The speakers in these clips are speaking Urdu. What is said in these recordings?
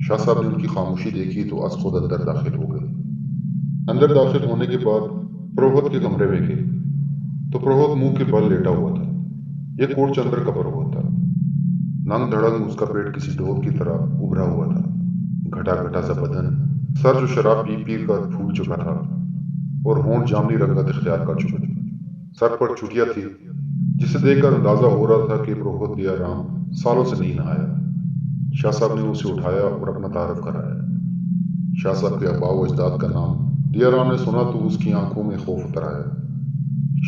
شاہ صاحب نے ان کی خاموشی دیکھی تو از خود اندر داخل ہو گئے۔ اندر داخل ہونے کے بعد پروہت کے کمرے میں گئے تو پروہت منہ کے بل لیٹا ہوا تھا۔ یہ کوٹ چندر کا پروہت تھا۔ ننگ دھڑنگ اس کا پیٹ کسی ڈور کی طرح ابھرا ہوا تھا۔ گھٹا گھٹا سا بدن، سر جو شراب پی پی کر پھول چکا تھا اور ہونٹ جامنی رنگت اختیار کر چکے تھے۔ سر پر چٹیا تھی جسے دیکھ کر اندازہ ہو رہا تھا کہ پروہت دیا رام سالوں سے نہیں نہایا۔ شاہ صاحب نے اسے اٹھایا اور اپنا تعارف کرایا۔ شاہ صاحب کے آباء و اجداد کا نام دیا رام نے سنا تو اس کی آنکھوں میں خوف اتر آیا۔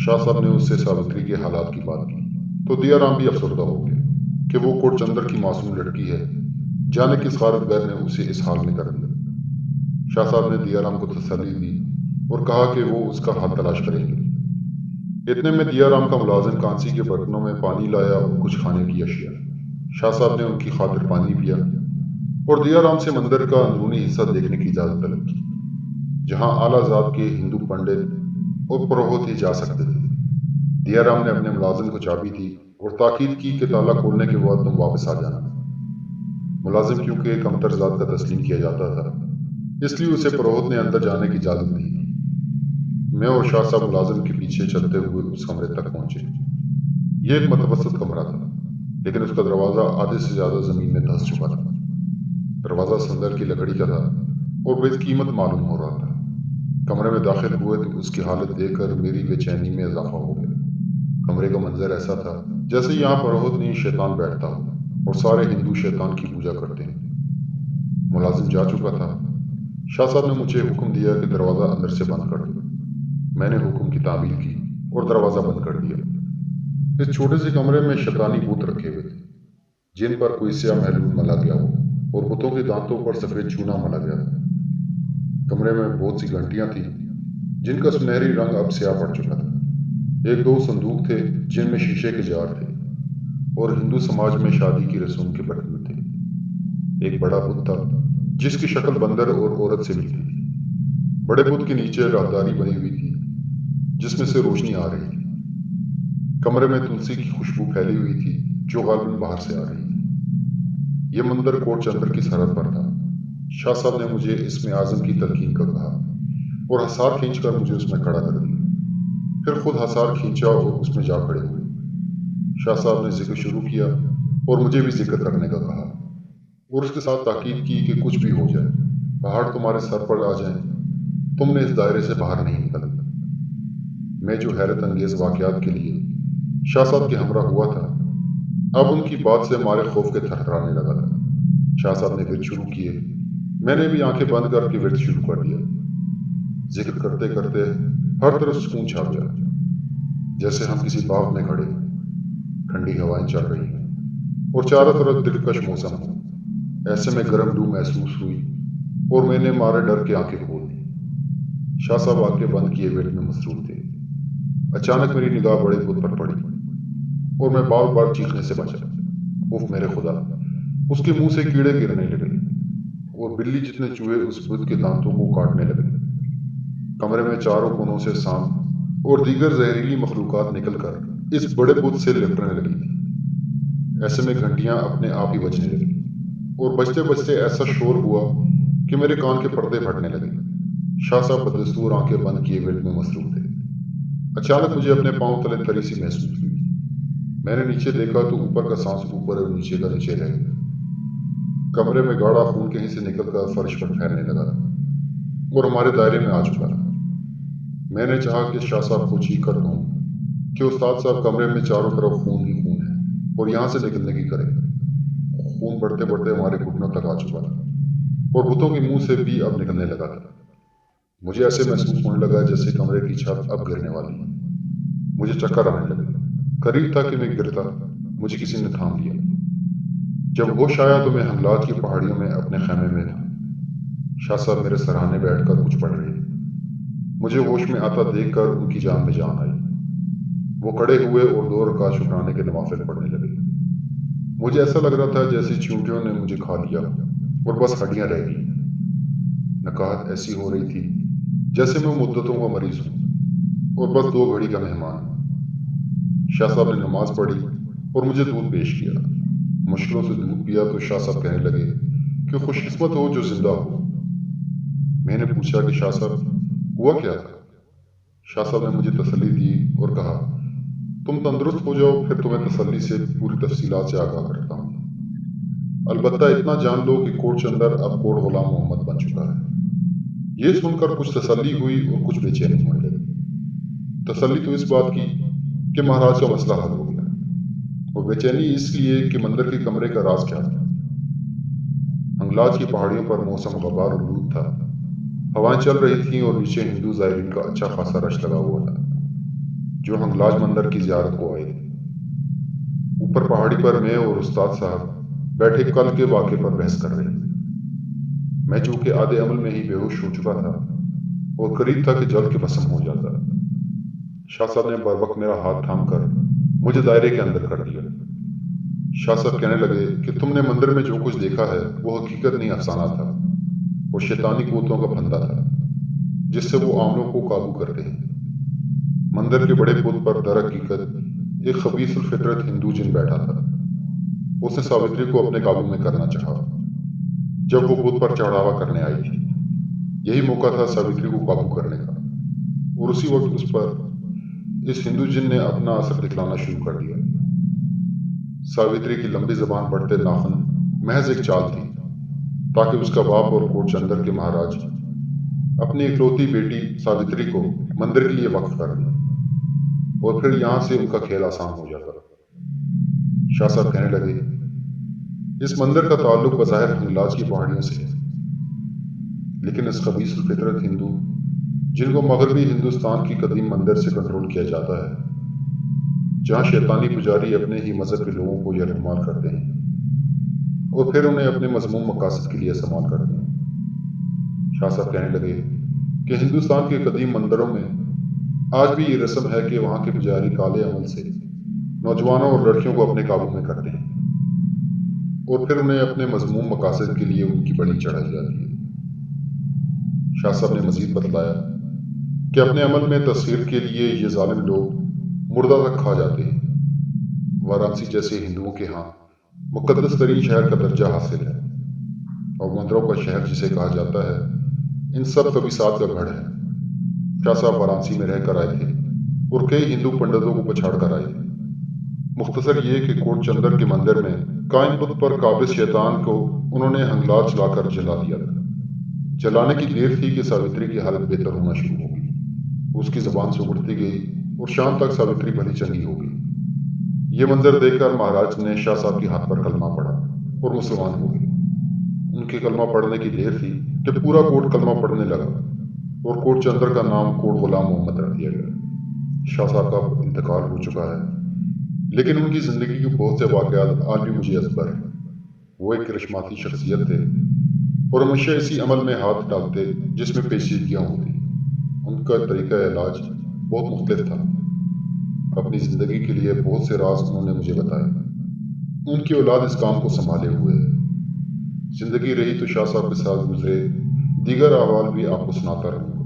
شاہ صاحب نے اس سے ساوتری کے حالات کی بات کی تو دیا رام بھی افسردہ ہو گیا کہ وہ کوٹ چندر کی معصوم لڑکی ہے، جانے کس غارت گر نے اسے اس حال میں کر دیا۔ شاہ صاحب نے دیا رام کو تسلی دی اور کہا کہ وہ اس کا حل تلاش کریں گے۔ اتنے میں دیا رام کا ملازم کانسی کے برتنوں میں پانی لایا اور کچھ کھانے کی اشیاء۔ شاہ صاحب نے ان کی خاطر پانی پیا اور دیا رام سے مندر کا اندرونی حصہ دیکھنے کی اجازت طلب کی، جہاں اعلیٰ ذات کے ہندو پنڈت اور پروہت ہی جا سکتے تھے۔ دیا رام نے اپنے ملازم کو چابی دی اور تاکید کی کہ تالا کھولنے کے بعد تم واپس آ جانا۔ ملازم کیونکہ کمتر ذات کا تسلیم کیا جاتا تھا، اس لیے اسے پروہت نے اندر جانے کی اجازت دی۔ میں اور شاہ صاحب ملازم کے پیچھے چلتے ہوئے اس کمرے تک پہنچے۔ یہ ایک متوسط کمرہ تھا، لیکن اس کا دروازہ آدھے سے زیادہ زمین میں دھس چکا تھا۔ دروازہ سندر کی لکڑی کا تھا اور بے قیمت معلوم ہو رہا تھا۔ کمرے میں داخل ہوئے تو اس کی حالت دیکھ کر میری بے چینی میں اضافہ ہو گیا۔ کمرے کا منظر ایسا تھا جیسے یہاں پروہت نہیں شیطان بیٹھتا ہو اور سارے ہندو شیطان کی پوجا کرتے ہیں۔ ملازم جا چکا تھا۔ شاہ صاحب نے مجھے حکم دیا کہ دروازہ اندر سے بند کر دو۔ میں نے حکم کی تعمیل کی اور دروازہ بند کر دیا۔ اس چھوٹے سے کمرے میں شیطانی بت رکھے ہوئے تھے، جن پر کوئی سیاہ محلول ملا گیا ہو اور بتوں کے دانتوں پر سفید چونا ملا گیا تھا۔ کمرے میں بہت سی گھنٹیاں تھیں جن کا سنہری رنگ اب سیاہ پڑ چکا تھا۔ ایک دو صندوق تھے جن میں شیشے کے جار تھے اور ہندو سماج میں شادی کی رسوم کے برتن تھے۔ ایک بڑا بت تھا جس کی شکل بندر اور عورت سے ملتی تھی۔ بڑے بت کے نیچے راہداری بنی ہوئی تھی جس میں سے روشنی آ رہی تھی۔ کمرے میں تلسی کی خوشبو پھیلی ہوئی تھی جو غالباً باہر سے آ رہی تھی۔ یہ منظر کوٹ چندر کی سرحد پر تھا۔ شاہ صاحب نے مجھے اسم اعظم کی تلقین کا کہا اور ہثار کھینچ کر مجھے اس میں کھڑا کر دیا۔ پھر خود ہثار کھینچا اور اس میں جا کھڑے ہوئے۔ شاہ صاحب نے ذکر شروع کیا اور مجھے بھی ذکر کرنے کا کہا اور اس کے ساتھ تاکید کی کہ کچھ بھی ہو جائے، پہاڑ تمہارے سر پر آ جائیں، تم نے اس دائرے سے باہر نہیں نکلنا۔ میں جو حیرت انگیز واقعات کے لیے شاہ صاحب کے ہمراہ ہوا تھا، اب ان کی بات سے ہمارے خوف کے تھرتھرانے لگا تھا۔ شاہ صاحب نے ورد شروع کیے۔ میں نے بھی آنکھیں بند کر کے ورد شروع کر دیا۔ ذکر کرتے کرتے ہر طرف سکون چھا گیا، جیسے ہم کسی باغ میں کھڑے، ٹھنڈی ہوائیں چل رہی ہیں اور چاروں طرف دلکش موسم ہو۔ ایسے میں گرم لو محسوس ہوئی اور میں نے مارے ڈر کے آنکھیں کھول دی۔ شاہ صاحب آنکھیں بند کیے ورد میں مصروف تھے۔ اچانک میری نگاہ بڑے بت پر پڑی اور میں بار بار چیخنے سے بچا۔ اف میرے خدا! اس کے منہ سے کیڑے گرنے لگے اور بلی جتنے چوہے اس بت کے دانتوں کو کاٹنے لگے۔ کمرے میں چاروں کونوں سے سانپ اور دیگر زہریلی مخلوقات نکل کر اس بڑے بت سے لپٹنے لگی تھی۔ ایسے میں گھنٹیاں اپنے آپ ہی بجنے لگی اور بجتے بجتے ایسا شور ہوا کہ میرے کان کے پردے پھٹنے لگے۔ شاہ صاحب بدستور آنکھیں بند کیے ورد میں مصروف تھے۔ اچانک مجھے اپنے پاؤں تلے تری سی محسوس ہوئی۔ میں نے نیچے دیکھا تو اوپر کا سانس اوپر اور نیچے کا نیچے رہ گیا۔ کمرے میں گاڑھا خون کہیں سے نکل کر فرش پر پھیلنے لگا اور ہمارے دائرے میں آ چکا تھا۔ میں نے چاہا کہ شاہ صاحب کو چیخ کر کہوں کہ استاد صاحب کمرے میں چاروں طرف خون ہی خون ہے اور یہاں سے نکلنے کی کرے۔ خون بڑھتے بڑھتے ہمارے گھٹنوں تک آ چکا تھا اور بتوں کے منہ سے بھی اب نکلنے لگا تھا۔ مجھے ایسے محسوس ہونے لگا جیسے کمرے کی چھت اب گرنے والی ہے۔ مجھے چکر آنے لگے۔ قریب تھا کہ میں گرتا، مجھے کسی نے تھام لیا۔ جب ہوش آیا تو میں حملات کی پہاڑیوں میں اپنے خیمے میں تھا۔ شاہ صاحب میرے سرہانے بیٹھ کر کچھ پڑھ رہے تھے۔ مجھے ہوش میں آتا دیکھ کر ان کی جان میں جان آئی۔ وہ کھڑے ہوئے اور 2 رکعت شکرانے کے نوافل پڑھنے لگے۔ مجھے ایسا لگ رہا تھا جیسے چیونٹیوں نے مجھے کھا لیا اور بس ہڈیاں رہ گئی۔ نکاہت ایسی ہو رہی تھی جیسے میں مدتوں کا مریض ہوں اور بس 2 گھڑی کا مہمان ہوں۔ شاہ صاحب نے نماز پڑھی اور مجھے دودھ پیش کیا۔ مشکلوں سے دودھ پیا تو شاہ صاحب کہنے لگے کہ خوش قسمت ہو جو زندہ ہو۔ میں نے پوچھا کہ شاہ صاحب ہوا کیا تھا؟ شاہ صاحب نے مجھے تسلی دی اور کہا تم تندرست ہو جاؤ پھر تمہیں تسلی سے پوری تفصیلات سے آگاہ کرتا ہوں، البتہ اتنا جان لو کہ کوٹ چندر اب کوٹ غلام محمد بن چکا ہے۔ یہ سن کر کچھ تسلی ہوئی اور کچھ بے چینی ہونے لگی۔ تسلی تو اس بات کی کہ مہاراج کا مسئلہ حل ہو گیا، اور بے چینی اس لیے کہ مندر کے کمرے کا راز کیا تھا۔ ہنگلاج کی پہاڑیوں پر موسم غبار آلود تھا، ہوائیں چل رہی تھیں اور نیچے ہندو زائرین کا اچھا خاصا رش لگا ہوا تھا جو ہنگلاج مندر کی زیارت کو آئے تھے۔ اوپر پہاڑی پر میں اور استاد صاحب بیٹھے کل کے واقعے پر بحث کر رہے تھے۔ میں چونکہ آدھے عمل میں ہی بے ہوش ہو چکا تھا اور قریب تھا کہ جل کے بھسم ہو جاتا۔ شاہ صاحب نے بر وقت میرا ہاتھ تھام کر مجھے دائرے کے اندر کر دیا۔ شاہ صاحب کہنے لگے کہ تم نے مندر میں جو کچھ دیکھا ہے وہ حقیقت نہیں افسانہ تھا، وہ شیطانی قوتوں کا پھندا تھا جس سے وہ عاملوں کو قابو کرتے ہیں۔ مندر کے بڑے بت پر در حقیقت ایک خبیث الفطرت ہندو جن بیٹھا تھا۔ اس نے ساوتری کو اپنے قابو میں کرنا چاہا جب وہ بت پر چڑھاوا کرنے آئی تھی۔ یہی موقع تھا ساوتری کو قابو کرنے کا، اور اسی وقت اس پر اس ہندو جن نے اپنا اثر دکھلانا شروع کر دیا۔ ساوتری کی لمبی زبان بڑھتے ناخن محض ایک چال تھی تاکہ اس کا باپ اور کوٹ چندر کے مہاراج اپنی اکلوتی بیٹی ساوتری کو مندر کے لیے وقف کر دیں، اور پھر یہاں سے ان کا کھیل آسان ہو جاتا۔ شاہ صاحب کہنے لگے اس مندر کا تعلق بظاہر ہنگلاج کی پہاڑیوں سے ہے، لیکن اس خبیث الفطرت ہندو جن کو مغربی ہندوستان کی قدیم مندر سے کنٹرول کیا جاتا ہے، جہاں شیطانی پجاری اپنے ہی مذہب کے لوگوں کو یرغمال کرتے ہیں اور پھر انہیں اپنے مذموم مقاصد کے لیے استعمال کرتے ہیں۔ شاہ صاحب کہنے لگے کہ ہندوستان کے قدیم مندروں میں آج بھی یہ رسم ہے کہ وہاں کے پجاری کالے عمل سے نوجوانوں اور لڑکیوں کو اپنے قابو میں کرتے ہیں اور پھر انہیں اپنے مذموم مقاصد کے لیے ان کی بلی چڑھائی جاتی ہے۔ شاہ صاحب نے مزید بتلایا کہ اپنے عمل میں تصویر کے لیے یہ ظالم لوگ مردہ تک کھا جاتے ہیں۔ وارانسی جیسے ہندوؤں کے ہاں مقدس ترین شہر کا درجہ حاصل ہے، اور مندروں کا شہر جسے کہا جاتا ہے ان سب خبیثات کا گڑھ ہے۔ شاہ صاحب وارانسی میں رہ کر آئے تھے اور کئی ہندو پنڈتوں کو پچھاڑ کر آئے تھے۔ مختصر یہ کہ کوٹ چندر کے مندر میں قائم بت پر قابض شیطان کو انہوں نے ہنگلاج چلا کر جلا دیا تھا۔ جلانے کی دیر تھی کہ ساوتری کی حالت بہتر ہونا شروع ہو گئی، اس کی زبان سکڑتی گئی اور شام تک ساوتری بھلی چنگی ہو گئی۔ یہ منظر دیکھ کر مہاراج نے شاہ صاحب کے ہاتھ پر کلمہ پڑھا اور مسلمان ہو گئے۔ ان کے کلمہ پڑھنے کی دیر تھی کہ پورا کوٹ کلمہ پڑھنے لگا اور کوٹ چندر کا نام کوٹ غلام محمد رکھ دیا گیا۔ شاہ صاحب کا انتقال ہو چکا ہے، لیکن ان کی زندگی کے بہت سے واقعات آج بھی مجھے ازبر ہیں۔ وہ ایک کرشماتی شخصیت تھے اور ہمیشہ اسی عمل میں ہاتھ ڈالتے جس میں پیچیدگیاں ہوتی۔ ان کا طریقہ علاج بہت مختلف تھا۔ اپنی زندگی کے لیے بہت سے راز انہوں نے مجھے بتائے۔ ان کی اولاد اس کام کو سنبھالے ہوئے ہے۔ زندگی رہی تو شاہ صاحب کے ساتھ گزرے دیگر احوال بھی آپ کو سناتا رہوں گا۔